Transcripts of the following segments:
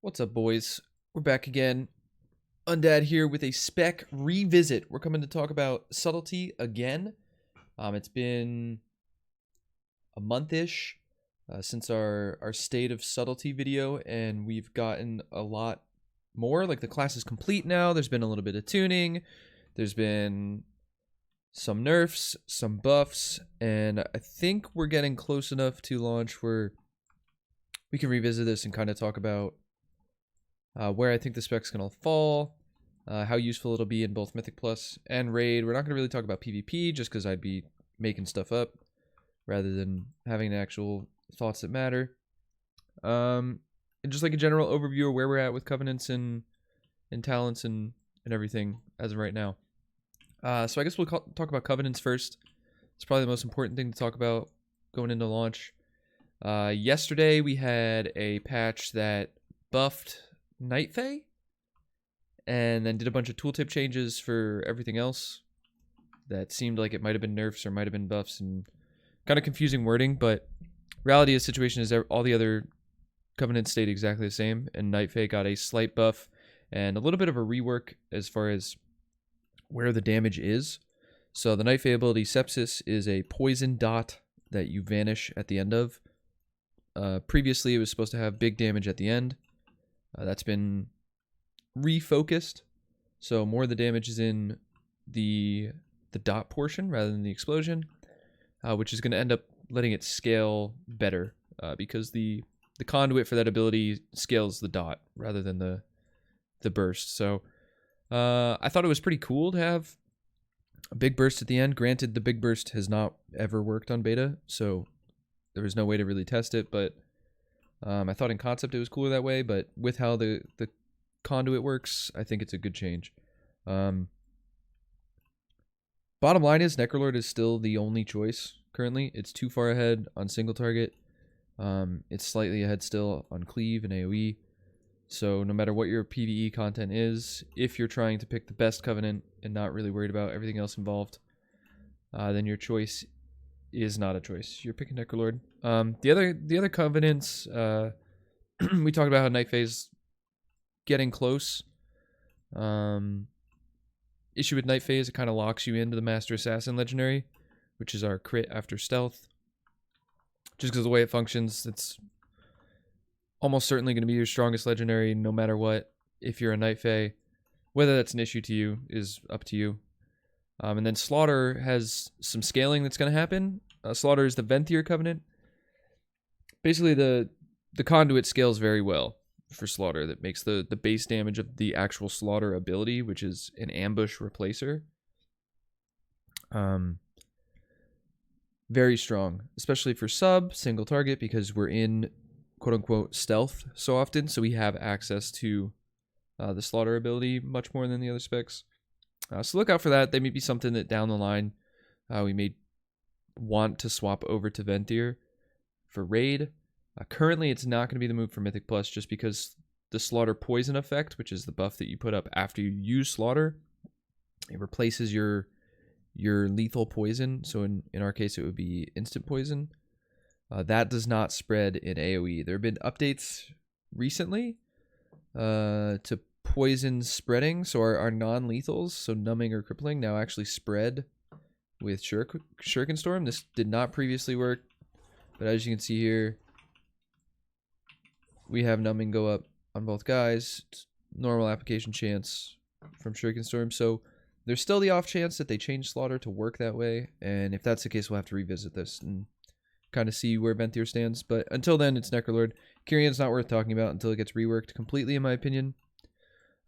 What's up, boys? We're back again. Undead here with a spec revisit. We're coming to talk about Subtlety again. It's been a month-ish since our State of Subtlety video, and we've gotten a lot more. Like, the class is complete now. There's been a little bit of tuning. There's been some nerfs, some buffs, and I think we're getting close enough to launch where we can revisit this and kind of talk about where I think the spec's going to fall, how useful it'll be in both Mythic Plus and Raid. We're not going to really talk about PvP just because I'd be making stuff up rather than having actual thoughts that matter. And just like a general overview of where we're at with Covenants and talents and everything as of right now. So I guess we'll talk about Covenants first. It's probably the most important thing to talk about going into launch. Yesterday we had a patch that buffed Night Fae, and then did a bunch of tooltip changes for everything else that seemed like it might have been nerfs or might have been buffs, and kind of confusing wording, but reality of the situation is all the other Covenants stayed exactly the same, and Night Fae got a slight buff and a little bit of a rework as far as where the damage is. So the Night Fae ability Sepsis is a poison dot that you vanish at the end of. Previously it was supposed to have big damage at the end. That's been refocused, so more of the damage is in the dot portion rather than the explosion, which is going to end up letting it scale better because the conduit for that ability scales the dot rather than the burst. So I thought it was pretty cool to have a big burst at the end. Granted, the big burst has not ever worked on beta, so there was no way to really test it, but I thought in concept it was cooler that way, but with how the conduit works, I think it's a good change. Bottom line is Necrolord is still the only choice currently. It's too far ahead on single target. It's slightly ahead still on cleave and AoE. So no matter what your PvE content is, if you're trying to pick the best Covenant and not really worried about everything else involved, then your choice is not a choice. You're picking Necrolord. The other Covenants, we talked about how Night Fae's getting close. Issue with Night Fae is it kind of locks you into the Master Assassin legendary, which is our crit after stealth. Just because of the way it functions, it's almost certainly going to be your strongest legendary no matter what if you're a Night Fae. Whether that's an issue to you is up to you. And then Slaughter has some scaling that's going to happen. Slaughter is the Venthyr Covenant. Basically, the Conduit scales very well for Slaughter. That makes the base damage of the actual Slaughter ability, which is an ambush replacer, very strong. Especially for sub, single target, because we're in quote-unquote stealth so often, so we have access to the Slaughter ability much more than the other specs. So look out for that. They may be something that down the line we may want to swap over to Venthyr for Raid. Currently, it's not going to be the move for Mythic Plus just because the Slaughter Poison effect, which is the buff that you put up after you use Slaughter, it replaces your lethal poison. So in our case, it would be instant poison. That does not spread in AoE. There have been updates recently to poison spreading, so our non-lethals, so numbing or crippling, now actually spread with Shuriken Storm. This did not previously work, but as you can see here, we have numbing go up on both guys. It's normal application chance from Shuriken Storm, so there's still the off chance that they change Slaughter to work that way, and if that's the case, we'll have to revisit this and kind of see where Venthyr stands. But until then, it's Necrolord. Kyrion's not worth talking about until it gets reworked completely, in my opinion.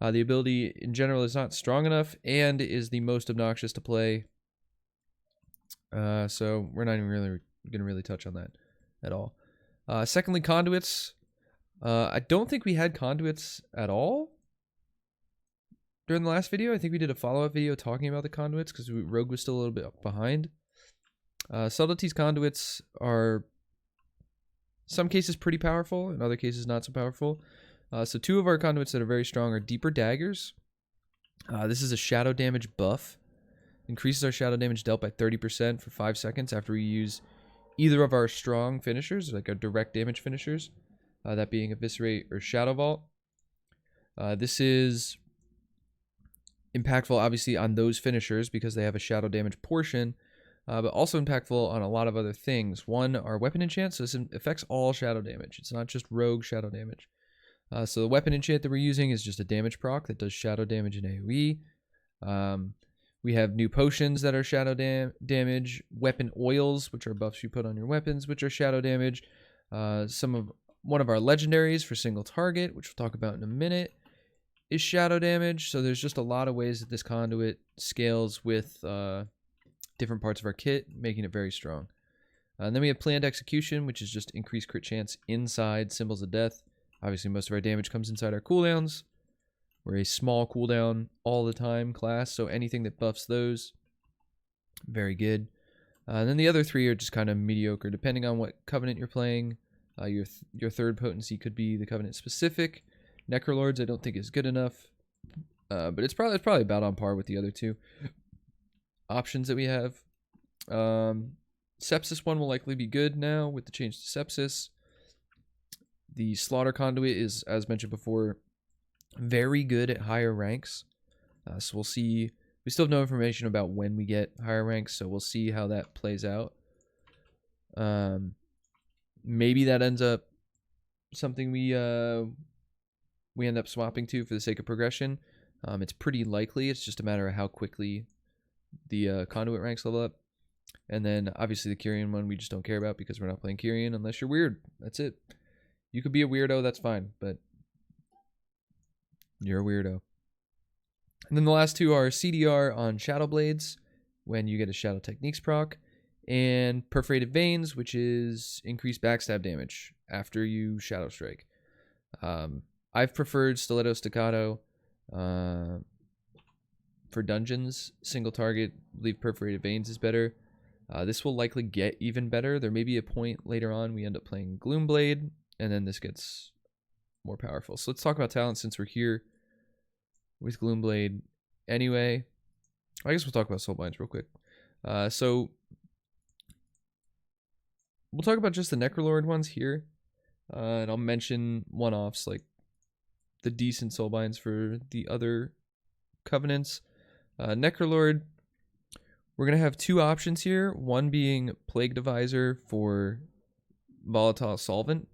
The ability in general is not strong enough and is the most obnoxious to play. So we're not even going to really touch on that at all. Secondly, Conduits. I don't think we had Conduits at all during the last video. I think we did a follow-up video talking about the Conduits because Rogue was still a little bit behind. Subtlety's Conduits are some cases pretty powerful, in other cases not so powerful. So two of our Conduits that are very strong are Deeper Daggers. This is a shadow damage buff. Increases our shadow damage dealt by 30% for 5 seconds after we use either of our strong finishers, like our direct damage finishers. That being Eviscerate or Shadow Vault. This is impactful, obviously, on those finishers because they have a shadow damage portion, but also impactful on a lot of other things. One, our weapon enchant, so this affects all shadow damage. It's not just rogue shadow damage. So the weapon enchant that we're using is just a damage proc that does shadow damage in AoE. We have new potions that are shadow damage, weapon oils, which are buffs you put on your weapons, which are shadow damage. One of our legendaries for single target, which we'll talk about in a minute, is shadow damage. So there's just a lot of ways that this conduit scales with different parts of our kit, making it very strong. And then we have planned execution, which is just increased crit chance inside symbols of death. Obviously, most of our damage comes inside our cooldowns. We're a small cooldown all the time class, so anything that buffs those, very good. And then the other three are just kind of mediocre, depending on what covenant you're playing. Your third potency could be the covenant specific. Necrolords I don't think is good enough, but it's probably about on par with the other two options that we have. Sepsis one will likely be good now with the change to sepsis. The slaughter conduit is, as mentioned before, very good at higher ranks. So we'll see. We still have no information about when we get higher ranks, so we'll see how that plays out. Maybe that ends up something we end up swapping to for the sake of progression. It's pretty likely. It's just a matter of how quickly the conduit ranks level up. And then obviously the Kyrian one we just don't care about because we're not playing Kyrian unless you're weird. That's it. You could be a weirdo, that's fine, but you're a weirdo. And then the last two are CDR on Shadow Blades when you get a Shadow Techniques proc, and Perforated Veins, which is increased backstab damage after you Shadow Strike. I've preferred Stiletto Staccato for dungeons. Single target, I believe Perforated Veins is better. This will likely get even better. There may be a point later on we end up playing Gloomblade, and then this gets more powerful. So let's talk about talent since we're here with Gloomblade anyway. I guess we'll talk about Soulbinds real quick. So we'll talk about just the Necrolord ones here. And I'll mention one-offs like the decent Soulbinds for the other covenants. Necrolord, we're going to have two options here. One being Plague Divisor for Volatile Solvent.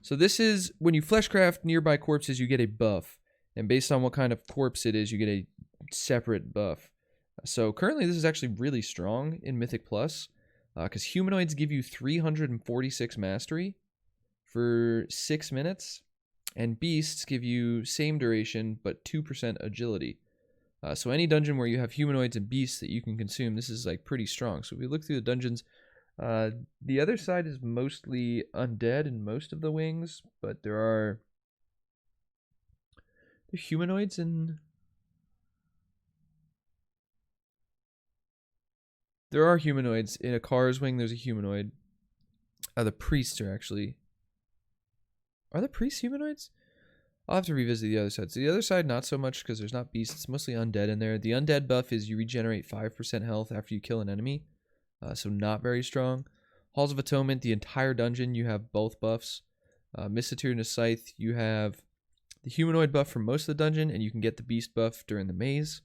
So this is when you fleshcraft nearby corpses, you get a buff. And based on what kind of corpse it is, you get a separate buff. So currently this is actually really strong in Mythic Plus. Because humanoids give you 346 mastery for 6 minutes. And beasts give you same duration, but 2% agility. So any dungeon where you have humanoids and beasts that you can consume, this is like pretty strong. So if we look through the dungeons, the other side is mostly undead in most of the wings, but there are humanoids in... There are humanoids. In a car's wing, there's a humanoid. The priests are actually... Are the priests humanoids? I'll have to revisit the other side. So the other side, not so much because there's not beasts. It's mostly undead in there. The undead buff is you regenerate 5% health after you kill an enemy. So not very strong. Halls of Atonement, the entire dungeon, you have both buffs. Misattudenous Scythe, you have the humanoid buff for most of the dungeon, and you can get the beast buff during the maze.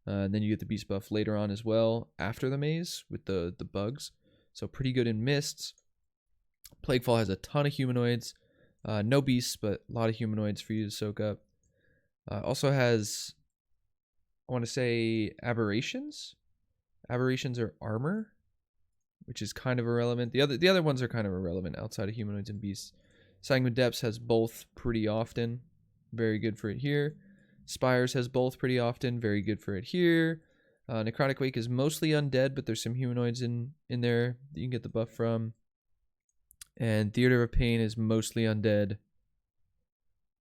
And then you get the beast buff later on as well after the maze with the bugs. So pretty good in mists. Plaguefall has a ton of humanoids. No beasts, but a lot of humanoids for you to soak up. Also has, I want to say, aberrations. Aberrations are armor, which is kind of irrelevant. The other ones are kind of irrelevant outside of humanoids and beasts. Sanguine Depths has both pretty often. Very good for it here. Spires has both pretty often. Very good for it here. Necrotic Wake is mostly undead, but there's some humanoids in there that you can get the buff from. And Theater of Pain is mostly undead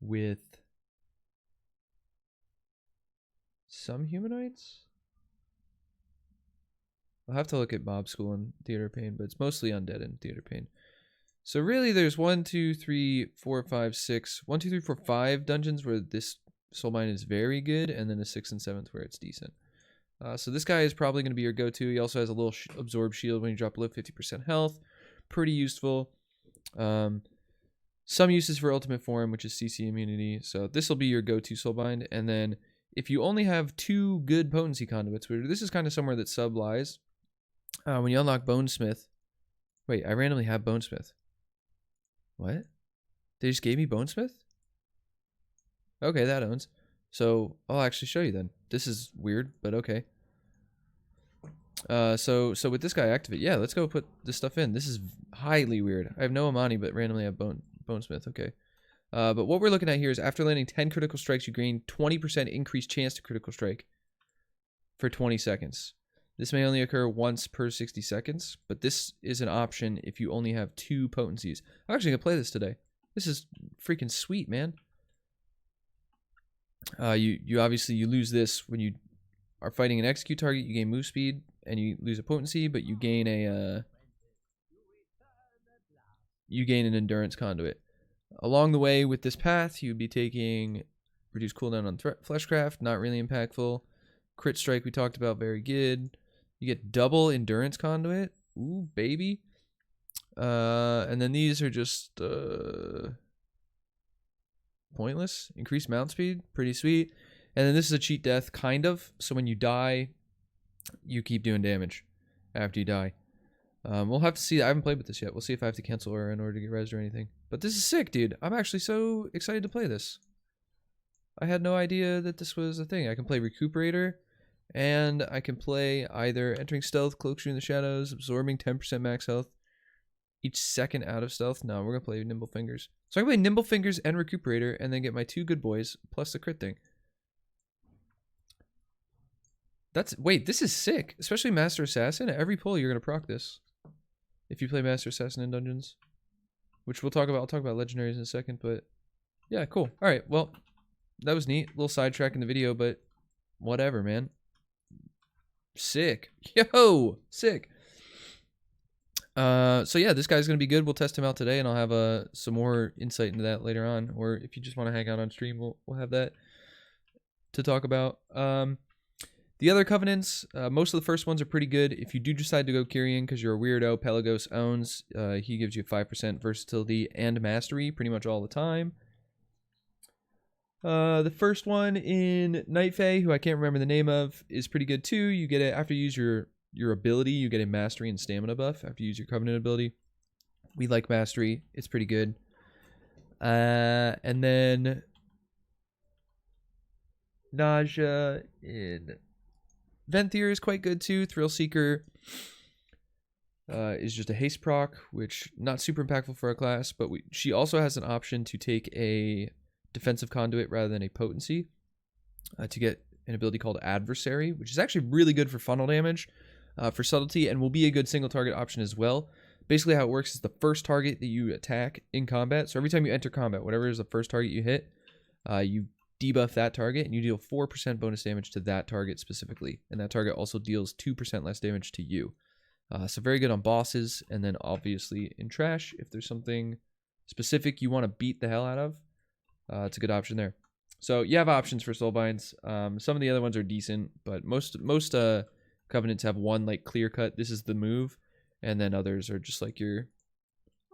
with some humanoids. I'll have to look at Mob School and Theater of Pain, but it's mostly undead in Theater of Pain. So really there's 1, 2, 3, 4, 5, 6. 1, 2, 3, 4, 5 dungeons where this Soulbind is very good, and then a 6th and 7th where it's decent. So this guy is probably going to be your go-to. He also has a little absorb shield when you drop below 50% health. Pretty useful. some uses for ultimate form, which is CC immunity. So this will be your go-to Soulbind. And then if you only have 2 good potency conduits, which this is kind of somewhere that sub lies, when you unlock Bonesmith. Wait, I randomly have Bonesmith. What? They just gave me Bonesmith? Okay, that owns. So I'll actually show you then. This is weird, but okay. So with this guy activate, yeah, let's go put this stuff in. This is highly weird. I have no Amani, but randomly have Bonesmith. Okay. But what we're looking at here is after landing 10 critical strikes, you gain 20% increased chance to critical strike for 20 seconds. This may only occur once per 60 seconds, but this is an option if you only have 2 potencies. I'm actually gonna play this today. This is freaking sweet, man. You obviously you lose this when you are fighting an execute target. You gain move speed and you lose a potency, but you gain an endurance conduit. Along the way with this path, you'd be taking reduced cooldown on fleshcraft, not really impactful. Crit strike we talked about, very good. You get double endurance conduit. Ooh, baby. And then these are just pointless. Increased mount speed, pretty sweet. And then this is a cheat death, kind of. So when you die, you keep doing damage after you die. We'll have to see. I haven't played with this yet. We'll see if I have to cancel or in order to get rezzed or anything. But this is sick, dude. I'm actually so excited to play this. I had no idea that this was a thing. I can play Recuperator, and I can play either entering stealth, cloak through the shadows, absorbing 10% max health each second out of stealth. No, we're gonna play Nimble Fingers. So I can play Nimble Fingers and Recuperator, and then get my 2 good boys plus the crit thing. Wait, this is sick. Especially Master Assassin. At every pull, you're gonna proc this. If you play Master Assassin in dungeons, which we'll talk about. I'll talk about legendaries in a second, but yeah, cool. All right, well, that was neat. A little sidetrack in the video, but whatever, man. Sick. Yo, sick. So yeah, this guy's gonna be good. We'll test him out today, and I'll have some more insight into that later on. Or if you just want to hang out on stream, we'll have that to talk about. The other covenants, most of the first ones are pretty good. If you do decide to go Kyrian because you're a weirdo, Pelagos owns. He gives you 5% versatility and mastery pretty much all the time. The first one in Night Fae, who I can't remember the name of, is pretty good too. You get it after you use your ability. You get a mastery and stamina buff after you use your covenant ability. We like mastery. It's pretty good. And then Nausea in Venthyr is quite good too. Thrillseeker is just a haste proc, which not super impactful for our class, but she also has an option to take a defensive conduit rather than a potency to get an ability called Adversary, which is actually really good for funnel damage, for subtlety, and will be a good single target option as well. Basically how it works is the first target that you attack in combat, so every time you enter combat, whatever is the first target you hit, you debuff that target, and you deal 4% bonus damage to that target specifically, and that target also deals 2% less damage to you. So very good on bosses, and then obviously in trash, if there's something specific you want to beat the hell out of, it's a good option there. So you have options for Soulbinds. Some of the other ones are decent, but most covenants have one like clear cut, this is the move, and then others are just like your,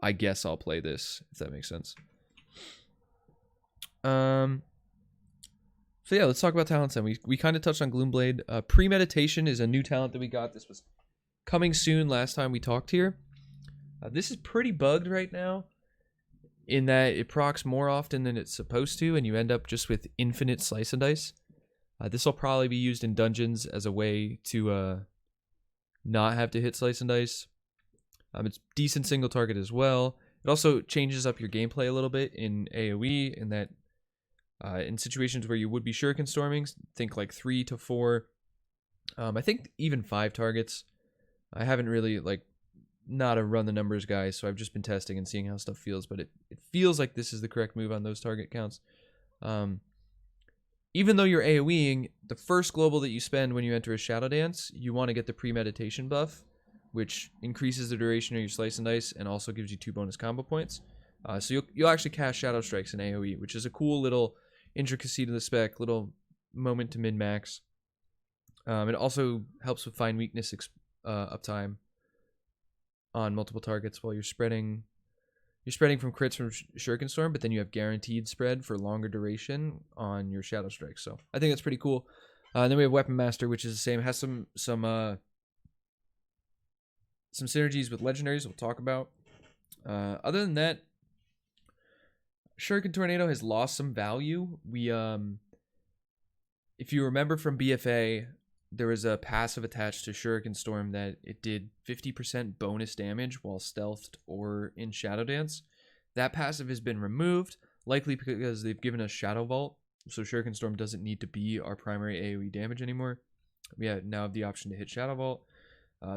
I guess I'll play this, if that makes sense. So yeah, let's talk about talents then. We kind of touched on Gloomblade. Premeditation is a new talent that we got. This was coming soon last time we talked here. This is pretty bugged right now in that it procs more often than it's supposed to, and you end up just with infinite slice and dice. This will probably be used in dungeons as a way to not have to hit slice and dice. It's decent single target as well. It also changes up your gameplay a little bit in AoE in that in situations where you would be shuriken storming, think like 3 to 4, I think even 5 targets. I haven't really not a run the numbers guy, so I've just been testing and seeing how stuff feels, but it feels like this is the correct move on those target counts. Even though you're AoEing, the first global that you spend when you enter a Shadow Dance, you want to get the premeditation buff, which increases the duration of your slice and dice and also gives you 2 bonus combo points. So you'll actually cast Shadow Strikes in AoE, which is a cool little intricacy to the spec, little moment to min-max. It also helps with fine weakness uptime on multiple targets while you're spreading You're spreading from crits from Shuriken Storm, but then you have guaranteed spread for longer duration on your Shadow Strike. So I think that's pretty cool. And then we have Weapon Master, which is the same. Has some synergies with legendaries we'll talk about. Other than that, Shuriken Tornado has lost some value. We if you remember from BFA, there was a passive attached to Shuriken Storm that it did 50% bonus damage while stealthed or in Shadow Dance. That passive has been removed, likely because they've given us Shadow Vault, so Shuriken Storm doesn't need to be our primary AoE damage anymore. We now have the option to hit Shadow Vault.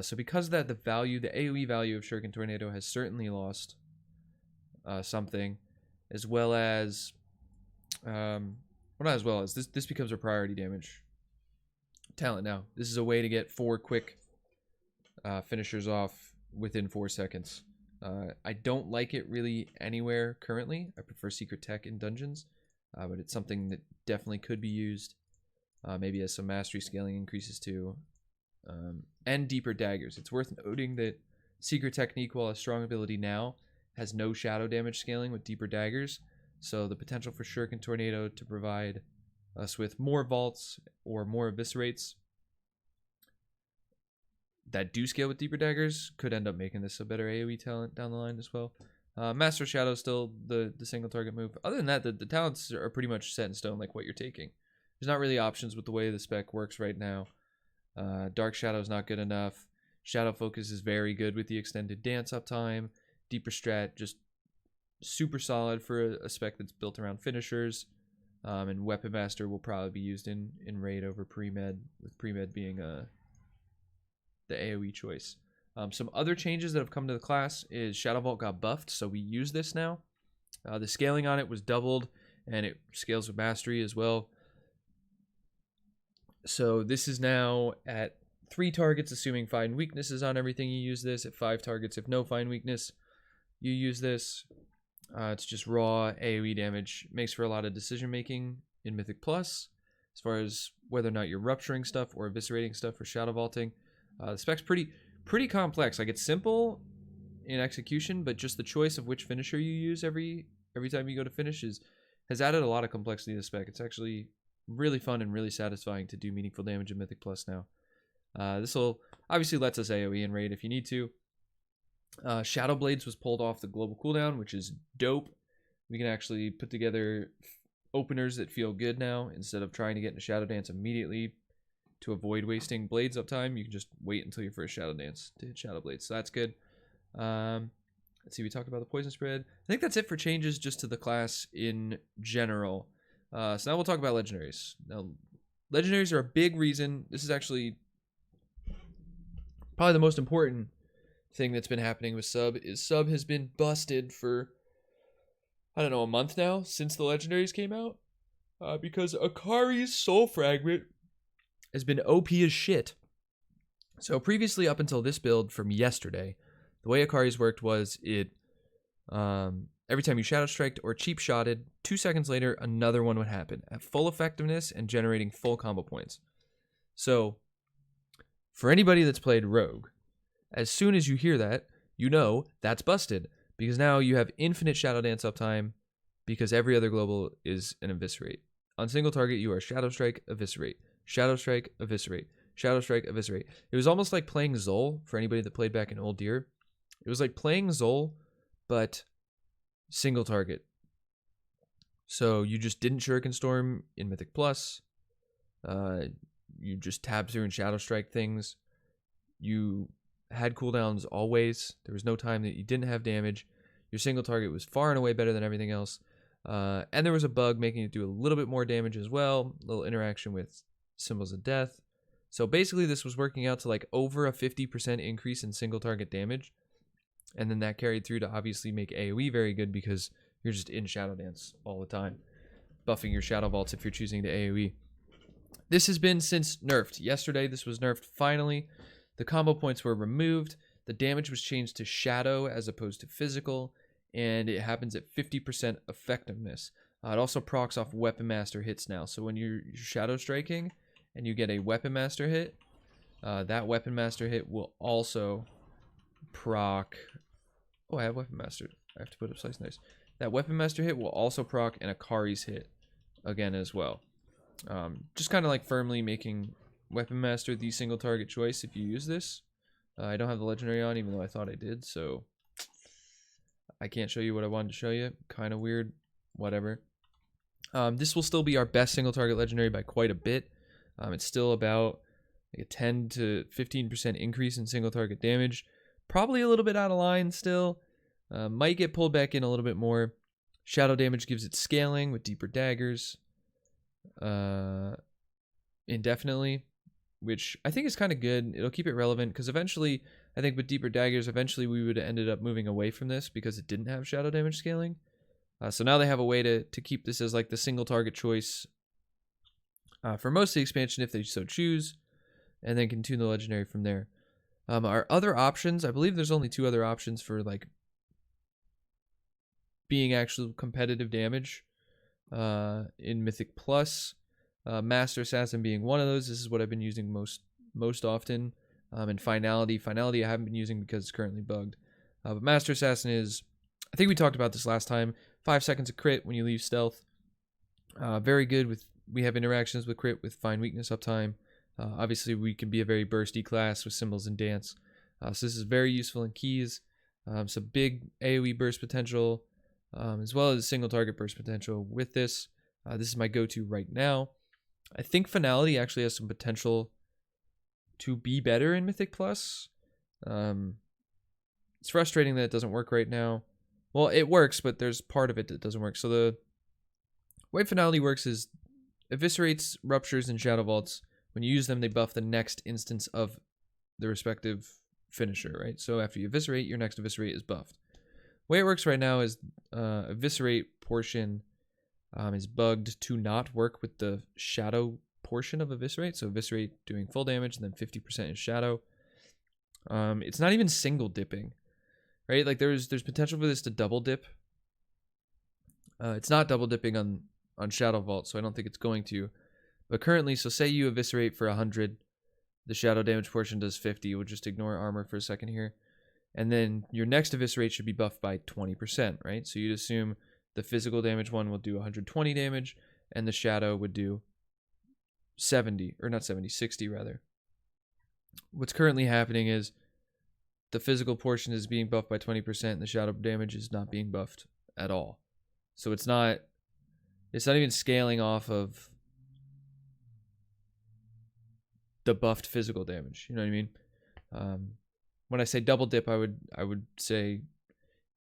So because of that, the AoE value of Shuriken Tornado has certainly lost something, as well as, well, not as well as, this becomes a priority damage talent now. This is a way to get 4 quick finishers off within 4 seconds. I don't like it really anywhere currently. I prefer Secret Tech in dungeons, but it's something that definitely could be used, maybe as some mastery scaling increases too. And Deeper Daggers. It's worth noting that Secret Technique, while a strong ability now, has no shadow damage scaling with Deeper Daggers, so the potential for Shuriken Tornado to provide us with more vaults or more eviscerates that do scale with Deeper Daggers could end up making this a better AoE talent down the line as well. Master Shadow is still the single target move. Other than that, the talents are pretty much set in stone, like what you're taking. There's not really options with the way the spec works right now. Dark Shadow is not good enough. Shadow Focus is very good with the extended dance uptime. Deeper Strat, just super solid for a spec that's built around finishers. And Weapon Master will probably be used in raid over pre-med, with pre-med being the AoE choice. Some other changes that have come to the class is Shadow Vault got buffed, so we use this now. The scaling on it was doubled, and it scales with mastery as well. So this is now at 3 targets, assuming Find Weaknesses on everything you use this. At 5 targets, if no Find Weakness, you use this. It's just raw AoE damage. Makes for a lot of decision making in Mythic Plus, as far as whether or not you're rupturing stuff or eviscerating stuff for Shadow Vaulting. The spec's pretty complex. Like, it's simple in execution, but just the choice of which finisher you use every time you go to finish has added a lot of complexity to the spec. It's actually really fun and really satisfying to do meaningful damage in Mythic Plus now. This will obviously lets us AoE and raid if you need to. Shadow Blades was pulled off the global cooldown, which is dope. We can actually put together openers that feel good now instead of trying to get into Shadow Dance immediately to avoid wasting blades uptime. You can just wait until your first Shadow Dance to hit Shadow Blades, so that's good. Let's see, we talked about the poison spread. I think that's it for changes just to the class in general. So now we'll talk about legendaries. Now, legendaries are a big reason. This is actually probably the most important thing that's been happening with Sub has been busted for, I don't know, a month now since the legendaries came out, because Akari's Soul Fragment has been OP as shit. So previously, up until this build from yesterday, the way Akari's worked was it every time you Shadow Striked or cheap shotted, 2 seconds later another one would happen at full effectiveness and generating full combo points. So for anybody that's played Rogue, as soon as you hear that, you know that's busted, because now you have infinite Shadow Dance uptime because every other global is an eviscerate. On single target, you are Shadow Strike, eviscerate, Shadow Strike, eviscerate, Shadow Strike, eviscerate. It was almost like playing Zol for anybody that played back in Old Deer. It was like playing Zol, but single target. So you just didn't Shuriken Storm in Mythic Plus. You just tab through and Shadow Strike things. You had cooldowns always. There was no time that you didn't have damage. Your single target was far and away better than everything else. And there was a bug making it do a little bit more damage as well. A little interaction with Symbols of Death. So basically this was working out to like over a 50% increase in single target damage. And then that carried through to obviously make AoE very good because you're just in Shadow Dance all the time, buffing your Shadow Vaults if you're choosing to AoE. This has been since nerfed. Yesterday this was nerfed finally. The combo points were removed. The damage was changed to shadow as opposed to physical, and it happens at 50% effectiveness. It also procs off Weapon Master hits now. So when you're Shadow Striking and you get a Weapon Master hit, that Weapon Master hit will also proc... Oh, I have Weapon Master. I have to put up Slice and Dice. That Weapon Master hit will also proc and Akari's hit again as well. Just kind of like firmly making Weapon Master the single target choice if you use this. I don't have the legendary on, even though I thought I did, so I can't show you what I wanted to show you. Kind of weird. Whatever. This will still be our best single target legendary by quite a bit. It's still about like a 10 to 15% increase in single target damage. Probably a little bit out of line still. Might get pulled back in a little bit more. Shadow damage gives it scaling with deeper daggers. Indefinitely, which I think is kind of good. It'll keep it relevant because eventually, I think with deeper daggers, eventually we would have ended up moving away from this because it didn't have shadow damage scaling. So now they have a way to keep this as like the single target choice for most of the expansion if they so choose, and then can tune the legendary from there. Our other options, I believe there's only 2 other options for like being actual competitive damage in Mythic Plus. Master Assassin being one of those. This is what I've been using most often. And Finality I haven't been using because it's currently bugged. But Master Assassin is, I think we talked about this last time, 5 seconds of crit when you leave stealth. Very good with, we have interactions with crit with fine weakness uptime. Obviously we can be a very bursty class with symbols and dance. So this is very useful in keys. So big AoE burst potential, as well as single target burst potential with this. This is my go-to right now. I think Finality actually has some potential to be better in Mythic Plus. It's frustrating that it doesn't work right now. Well, it works, but there's part of it that doesn't work. So the way Finality works is eviscerates, ruptures, and shadow vaults. When you use them, they buff the next instance of the respective finisher, right? So after you eviscerate, your next eviscerate is buffed. The way it works right now is eviscerate portion is bugged to not work with the shadow portion of eviscerate. So eviscerate doing full damage and then 50% in shadow. It's not even single dipping, right? Like there's potential for this to double dip. It's not double dipping on shadow vault, so I don't think it's going to. But currently, so say you eviscerate for 100, the shadow damage portion does 50. We'll just ignore armor for a second here. And then your next eviscerate should be buffed by 20%, right? So you'd assume the physical damage one will do 120 damage, and the shadow would do 70, or not 70, 60 rather. What's currently happening is the physical portion is being buffed by 20%, and the shadow damage is not being buffed at all. So it's not even scaling off of the buffed physical damage. You know what I mean? When I say double dip, I would say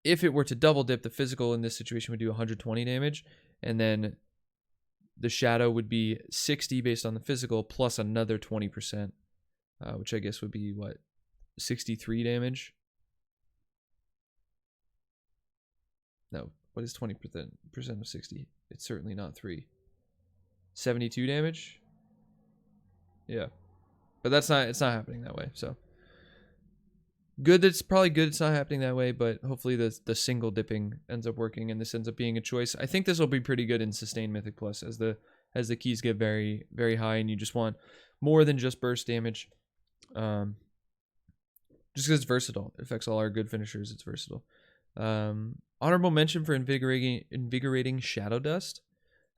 if it were to double dip, the physical in this situation would do 120 damage, and then the shadow would be 60 based on the physical plus another 20%, which I guess would be what, 63 damage? No, what is 20% of 60? It's certainly not 3. 72 damage? Yeah. But it's not happening that way, so good. It's probably good it's not happening that way, but hopefully the single dipping ends up working and this ends up being a choice. I think this will be pretty good in sustained Mythic Plus as the keys get very, very high and you just want more than just burst damage. Just because it's versatile. It affects all our good finishers. It's versatile. Honorable mention for invigorating Shadow Dust.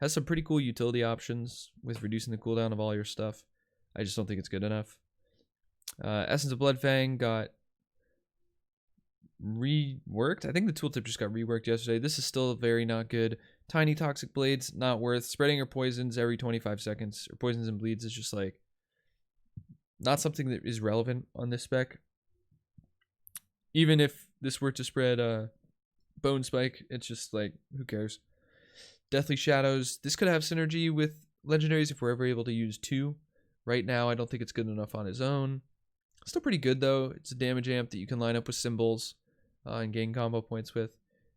Has some pretty cool utility options with reducing the cooldown of all your stuff. I just don't think it's good enough. Essence of Bloodfang got reworked. I think the tooltip just got reworked yesterday. This is still very not good. Tiny Toxic Blades, not worth. Spreading your poisons every 25 seconds, or poisons and bleeds, is just like not something that is relevant on this spec. Even if this were to spread Bone Spike, it's just like, who cares? Deathly Shadows. This could have synergy with legendaries if we're ever able to use 2. Right now, I don't think it's good enough on his own. Still pretty good, though. It's a damage amp that you can line up with symbols and gain combo points with.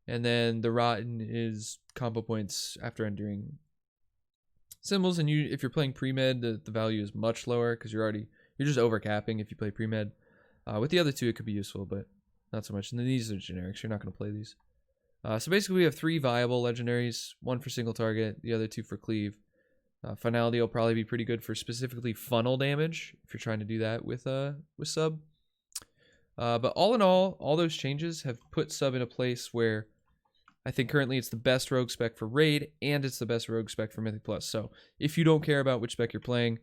And then the Rotten is combo points after enduring symbols. And if you're playing pre-med, the value is much lower because you're just overcapping if you play pre-med. With the other 2, it could be useful, but not so much. And then these are generics. You're not going to play these. So basically, we have 3 viable legendaries. 1 for single target, the other 2 for cleave. Finality will probably be pretty good for specifically funnel damage if you're trying to do that with sub. But all in all those changes have put sub in a place where I think currently it's the best rogue spec for raid, and it's the best rogue spec for Mythic Plus. So if you don't care about which spec you're playing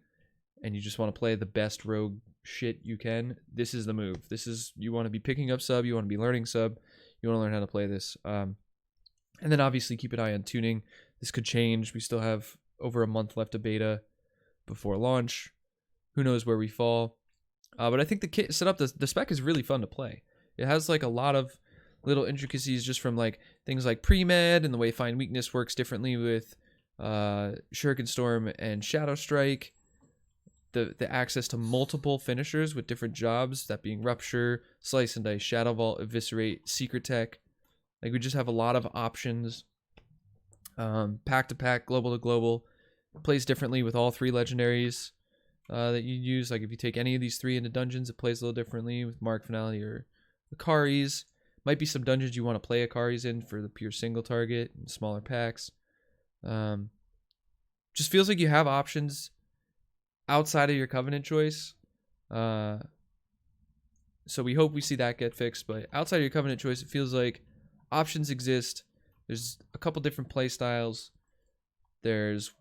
and you just want to play the best rogue shit you can, this is the move. This is, you want to be picking up sub, you want to be learning sub, you want to learn how to play this. And then obviously keep an eye on tuning. This could change. We still have over a month left of beta before launch. Who knows where we fall. But I think the kit setup, the spec is really fun to play. It has like a lot of little intricacies just from like things like pre-med and the way Find Weakness works differently with Shuriken Storm and Shadow Strike. The access to multiple finishers with different jobs, that being Rupture, Slice and Dice, Shadow Vault, Eviscerate, Secret Tech. Like, we just have a lot of options. Pack to pack, global to global. It plays differently with all 3 legendaries that you use. Like, if you take any of these 3 into dungeons, it plays a little differently with Mark, Finality, or Akaris. Might be some dungeons you want to play Akaris in for the pure single target and smaller packs. Just feels like you have options outside of your Covenant choice. So we hope we see that get fixed. But outside of your Covenant choice, it feels like options exist. There's a couple different play styles. There's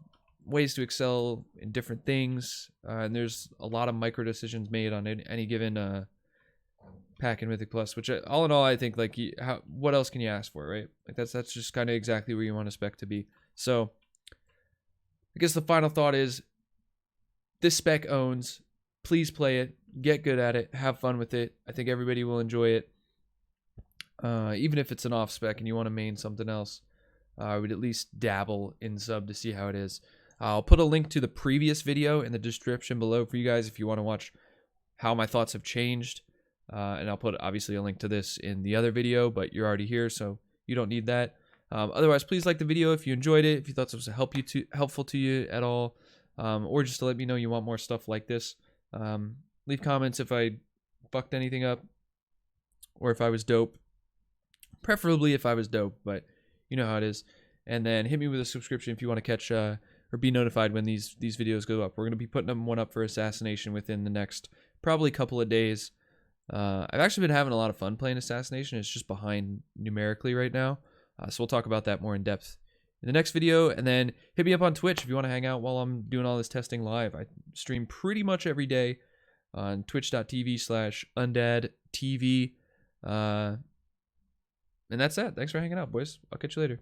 ways to excel in different things. And there's a lot of micro decisions made on any given pack in Mythic Plus, which all in all, I think, like, what else can you ask for, right? Like, that's just kind of exactly where you want a spec to be. So I guess the final thought is, this spec owns. Please play it, get good at it, have fun with it. I think everybody will enjoy it. Even if it's an off spec and you want to main something else, I would at least dabble in sub to see how it is. I'll put a link to the previous video in the description below for you guys if you want to watch how my thoughts have changed. And I'll put obviously a link to this in the other video, but you're already here, so you don't need that. Otherwise, please like the video if you enjoyed it, if you thought this was helpful to you at all, or just to let me know you want more stuff like this. Leave comments if I fucked anything up or if I was dope. Preferably if I was dope, but you know how it is. And then hit me with a subscription if you want to catch or be notified when these videos go up. We're going to be putting one up for Assassination within the next probably couple of days. I've actually been having a lot of fun playing Assassination. It's just behind numerically right now. So we'll talk about that more in depth in the next video. And then hit me up on Twitch if you want to hang out while I'm doing all this testing live. I stream pretty much every day on twitch.tv/undadtv. And that's that. Thanks for hanging out, boys. I'll catch you later.